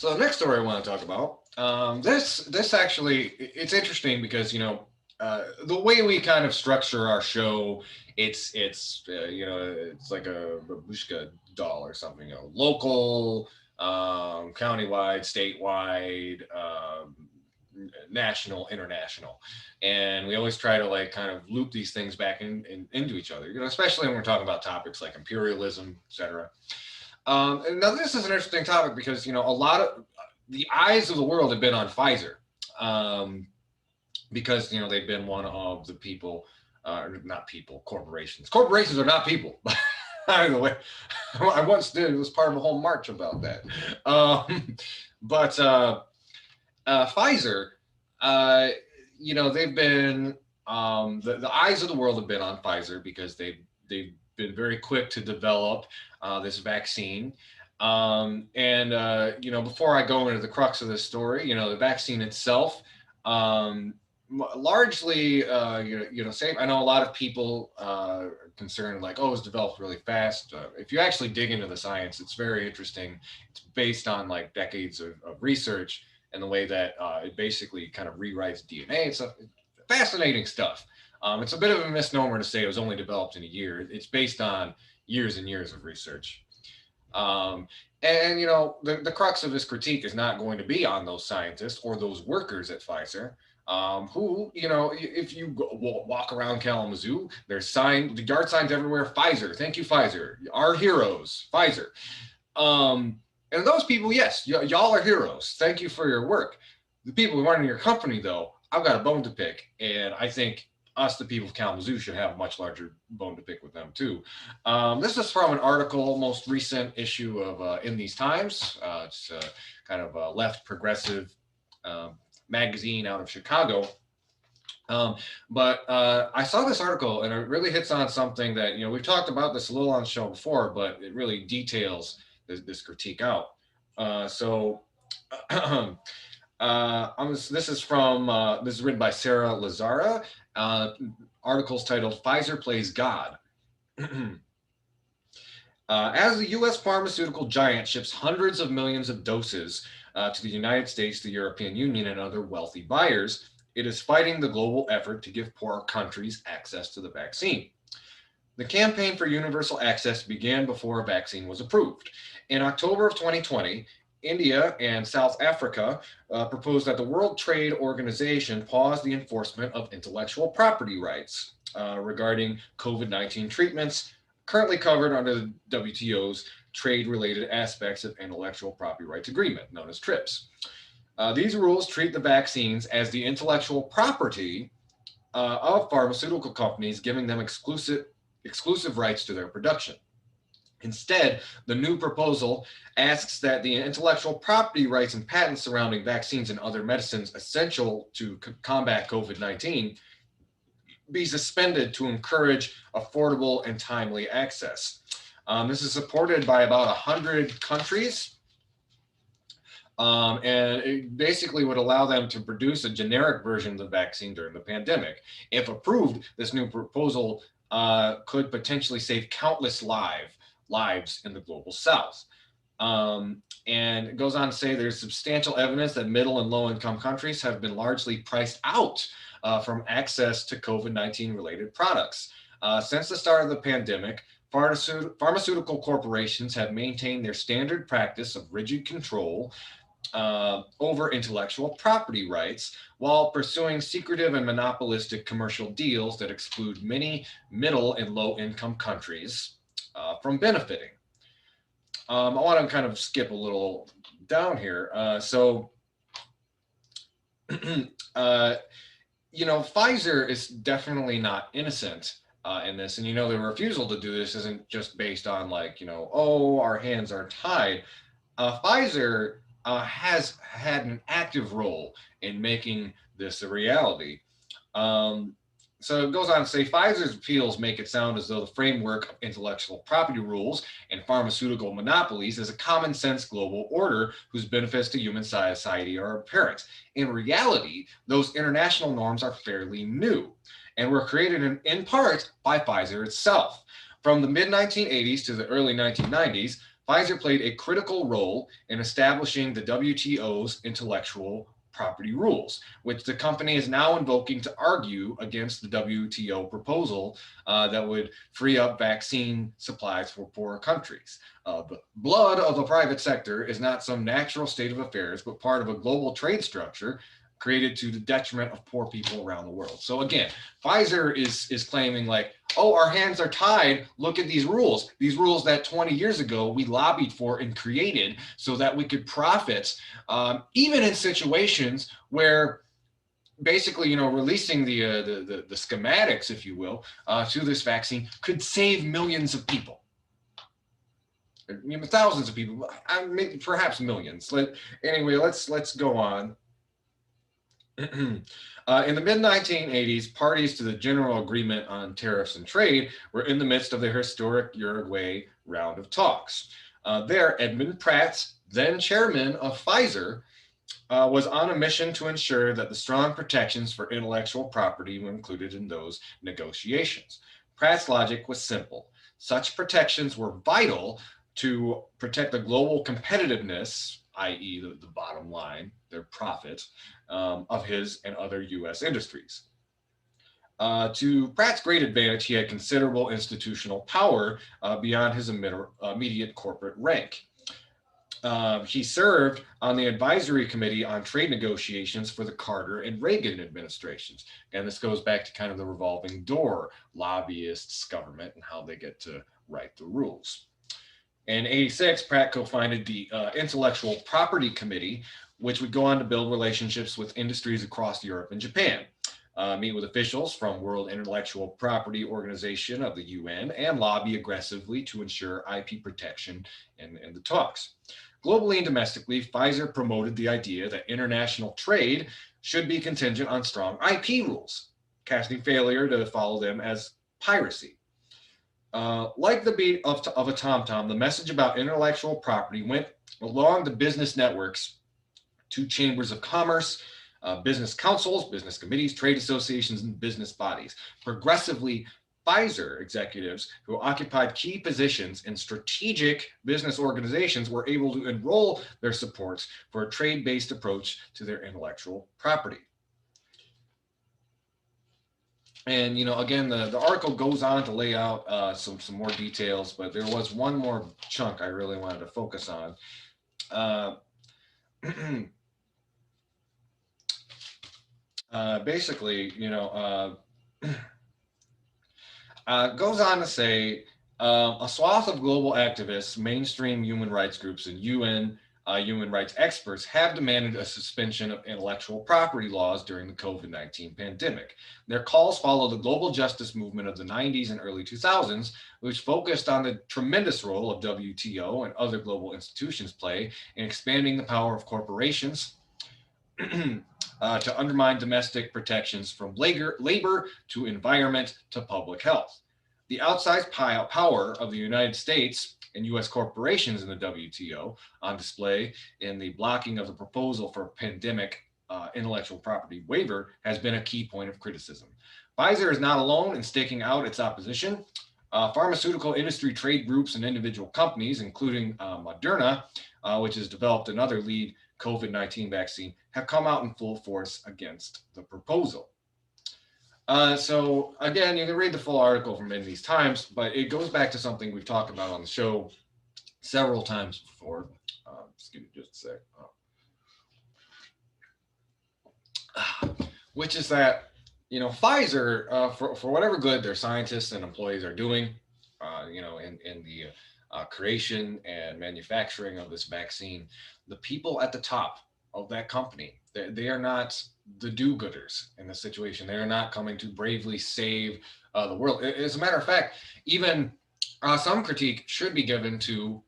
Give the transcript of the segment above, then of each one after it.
So the next story I want to talk about, this actually, it's interesting because the way we kind of structure our show, it's like a babushka doll or something, local, countywide, statewide, national, international, and we always try to like kind of loop these things back into each other. Especially when we're talking about topics like imperialism, etc. And now this is an interesting topic because a lot of the eyes of the world have been on Pfizer, um, because they've been one of the people, not people, corporations. Corporations are not people. By the way, I once did. It was part of a whole march about that. But Pfizer, uh, they've been the eyes of the world have been on Pfizer because they've been very quick to develop this vaccine. Before I go into the crux of this story, the vaccine itself, um, largely, safe. I know a lot of people are concerned, like, oh, it's developed really fast. If you actually dig into the science, it's very interesting. It's based on like decades of research and the way that it basically kind of rewrites DNA. It's fascinating stuff. It's a bit of a misnomer to say it was only developed in a year. It's based on years and years of research. Um, the crux of his critique is not going to be on those scientists or those workers at Pfizer. Who, if you walk around Kalamazoo, there's the yard signs everywhere. Pfizer, thank you, Pfizer, our heroes, Pfizer. And those people, yes, y'all are heroes. Thank you for your work. The people who aren't in your company, though, I've got a bone to pick, and I think us, the people of Kalamazoo, should have a much larger bone to pick with them too. This is from an article, most recent issue of In These Times. It's kind of a left progressive magazine out of Chicago. But I saw this article and it really hits on something that, we've talked about this a little on the show before, but it really details this critique out. So this is this is written by Sarah Lazara. Article's titled "Pfizer Plays God." As the U.S. pharmaceutical giant ships hundreds of millions of doses to the United States, the European Union, and other wealthy buyers, it is fighting the global effort to give poorer countries access to the vaccine. The campaign for universal access began before a vaccine was approved. In October of 2020, India and South Africa proposed that the World Trade Organization pause the enforcement of intellectual property rights regarding COVID-19 treatments currently covered under the WTO's trade-related aspects of intellectual property rights agreement, known as TRIPS. These rules treat the vaccines as the intellectual property of pharmaceutical companies, giving them exclusive rights to their production. Instead, the new proposal asks that the intellectual property rights and patents surrounding vaccines and other medicines essential to combat COVID-19 be suspended to encourage affordable and timely access. This is supported by about 100 countries, and it basically would allow them to produce a generic version of the vaccine during the pandemic. If approved, this new proposal could potentially save countless lives in the global south. And it goes on to say there's substantial evidence that middle and low income countries have been largely priced out from access to COVID-19 related products. Since the start of the pandemic, pharmaceutical corporations have maintained their standard practice of rigid control over intellectual property rights while pursuing secretive and monopolistic commercial deals that exclude many middle and low income countries from benefiting. I want to kind of skip a little down here. Pfizer is definitely not innocent in this. And, the refusal to do this isn't just based on like, oh, our hands are tied. Pfizer has had an active role in making this a reality. So it goes on to say Pfizer's appeals make it sound as though the framework of intellectual property rules and pharmaceutical monopolies is a common sense global order whose benefits to human society are apparent. In reality, those international norms are fairly new and were created in part by Pfizer itself. From the mid 1980s to the early 1990s, Pfizer played a critical role in establishing the WTO's intellectual property rules, which the company is now invoking to argue against the WTO proposal that would free up vaccine supplies for poorer countries. The blood of the private sector is not some natural state of affairs, but part of a global trade structure created to the detriment of poor people around the world. So again, Pfizer is claiming like, oh, our hands are tied. Look at these rules that 20 years ago we lobbied for and created so that we could profit, even in situations where basically, releasing the schematics, if you will, to this vaccine could save millions of people. Thousands of people, perhaps millions. Anyway, let's go on. In the mid-1980s, parties to the General Agreement on Tariffs and Trade were in the midst of their historic Uruguay round of talks. There, Edmund Pratt, then chairman of Pfizer, was on a mission to ensure that the strong protections for intellectual property were included in those negotiations. Pratt's logic was simple. Such protections were vital to protect the global competitiveness, i.e. the bottom line, their profit, of his and other U.S. industries. To Pratt's great advantage, he had considerable institutional power beyond his immediate corporate rank. He served on the advisory committee on trade negotiations for the Carter and Reagan administrations. And this goes back to kind of the revolving door, lobbyists, government, and how they get to write the rules. In '86, Pratt co-founded the Intellectual Property Committee, which would go on to build relationships with industries across Europe and Japan, meet with officials from World Intellectual Property Organization of the UN, and lobby aggressively to ensure IP protection in the talks. Globally and domestically, Pfizer promoted the idea that international trade should be contingent on strong IP rules, casting failure to follow them as piracy. Like the beat of a tom-tom, the message about intellectual property went along the business networks to chambers of commerce, business councils, business committees, trade associations, and business bodies. Progressively, Pfizer executives who occupied key positions in strategic business organizations were able to enroll their supports for a trade-based approach to their intellectual property. And, again, the article goes on to lay out some more details, but there was one more chunk I really wanted to focus on. Basically, goes on to say a swath of global activists, mainstream human rights groups, and UN human rights experts have demanded a suspension of intellectual property laws during the COVID-19 pandemic. Their calls follow the global justice movement of the 90s and early 2000s, which focused on the tremendous role of WTO and other global institutions play in expanding the power of corporations to undermine domestic protections from labor to environment to public health. The outsized power of the United States and U.S. corporations in the WTO on display in the blocking of the proposal for a pandemic intellectual property waiver has been a key point of criticism. Pfizer is not alone in staking out its opposition. Pharmaceutical industry trade groups and individual companies, including Moderna, which has developed another lead COVID-19 vaccine, have come out in full force against the proposal. So again, you can read the full article from any of these times, but it goes back to something we've talked about on the show several times before. Just give me just a sec. Which is that, Pfizer, for whatever good their scientists and employees are doing, in the creation and manufacturing of this vaccine, the people at the top of that company, they are not the do-gooders in this situation. They are not coming to bravely save the world. As a matter of fact, even some critique should be given to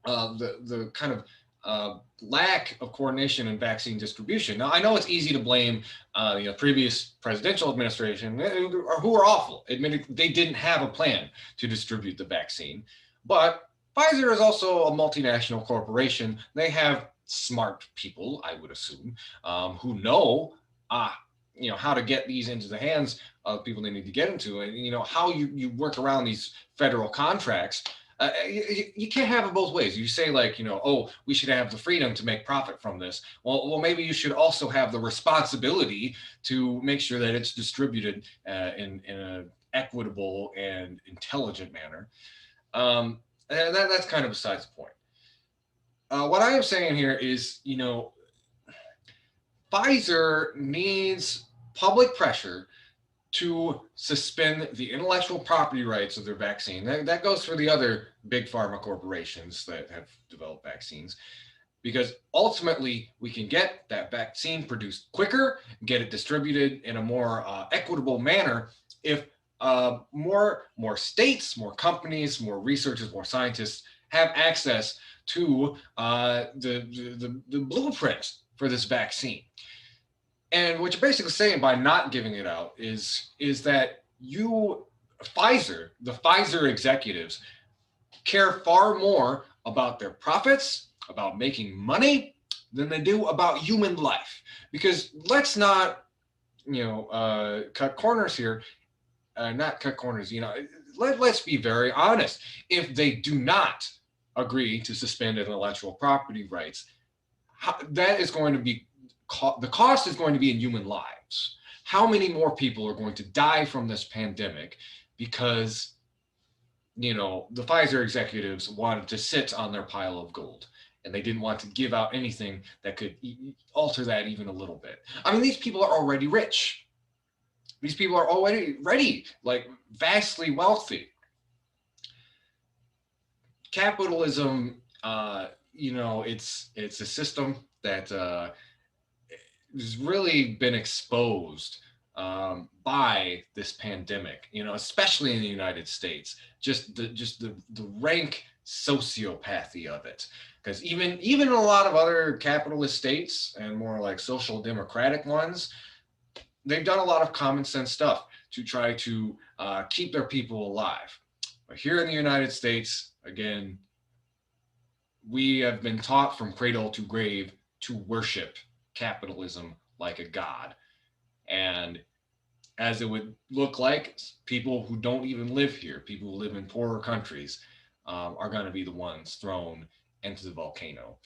the kind of lack of coordination in vaccine distribution. Now, I know it's easy to blame previous presidential administration who are awful, admitting they didn't have a plan to distribute the vaccine. But Pfizer is also a multinational corporation. They have smart people, I would assume, who know, how to get these into the hands of people they need to get into, and how you work around these federal contracts. You can't have it both ways. You say like, oh, we should have the freedom to make profit from this. Well, maybe you should also have the responsibility to make sure that it's distributed in an equitable and intelligent manner. And that's kind of besides the point. What I am saying here is, Pfizer needs public pressure to suspend the intellectual property rights of their vaccine. That goes for the other big pharma corporations that have developed vaccines, because ultimately we can get that vaccine produced quicker, get it distributed in a more equitable manner if more states, more companies, more researchers, more scientists have access to the blueprint for this vaccine. And what you're basically saying by not giving it out is that the Pfizer executives care far more about their profits, about making money, than they do about human life. Because let's not, cut corners here. Not cut corners. Let's be very honest. If they do not agree to suspend intellectual property rights, that is going to be the cost is going to be in human lives. How many more people are going to die from this pandemic because the Pfizer executives wanted to sit on their pile of gold and they didn't want to give out anything that could alter that even a little bit. I mean, these people are already rich. These people are already like vastly wealthy. Capitalism, it's a system that has really been exposed by this pandemic. Especially in the United States, just the rank sociopathy of it. Because even in a lot of other capitalist states and more like social democratic ones, they've done a lot of common sense stuff to try to keep their people alive. But here in the United States, again, we have been taught from cradle to grave to worship capitalism like a god. And as it would look like, people who don't even live here, people who live in poorer countries, are going to be the ones thrown into the volcano.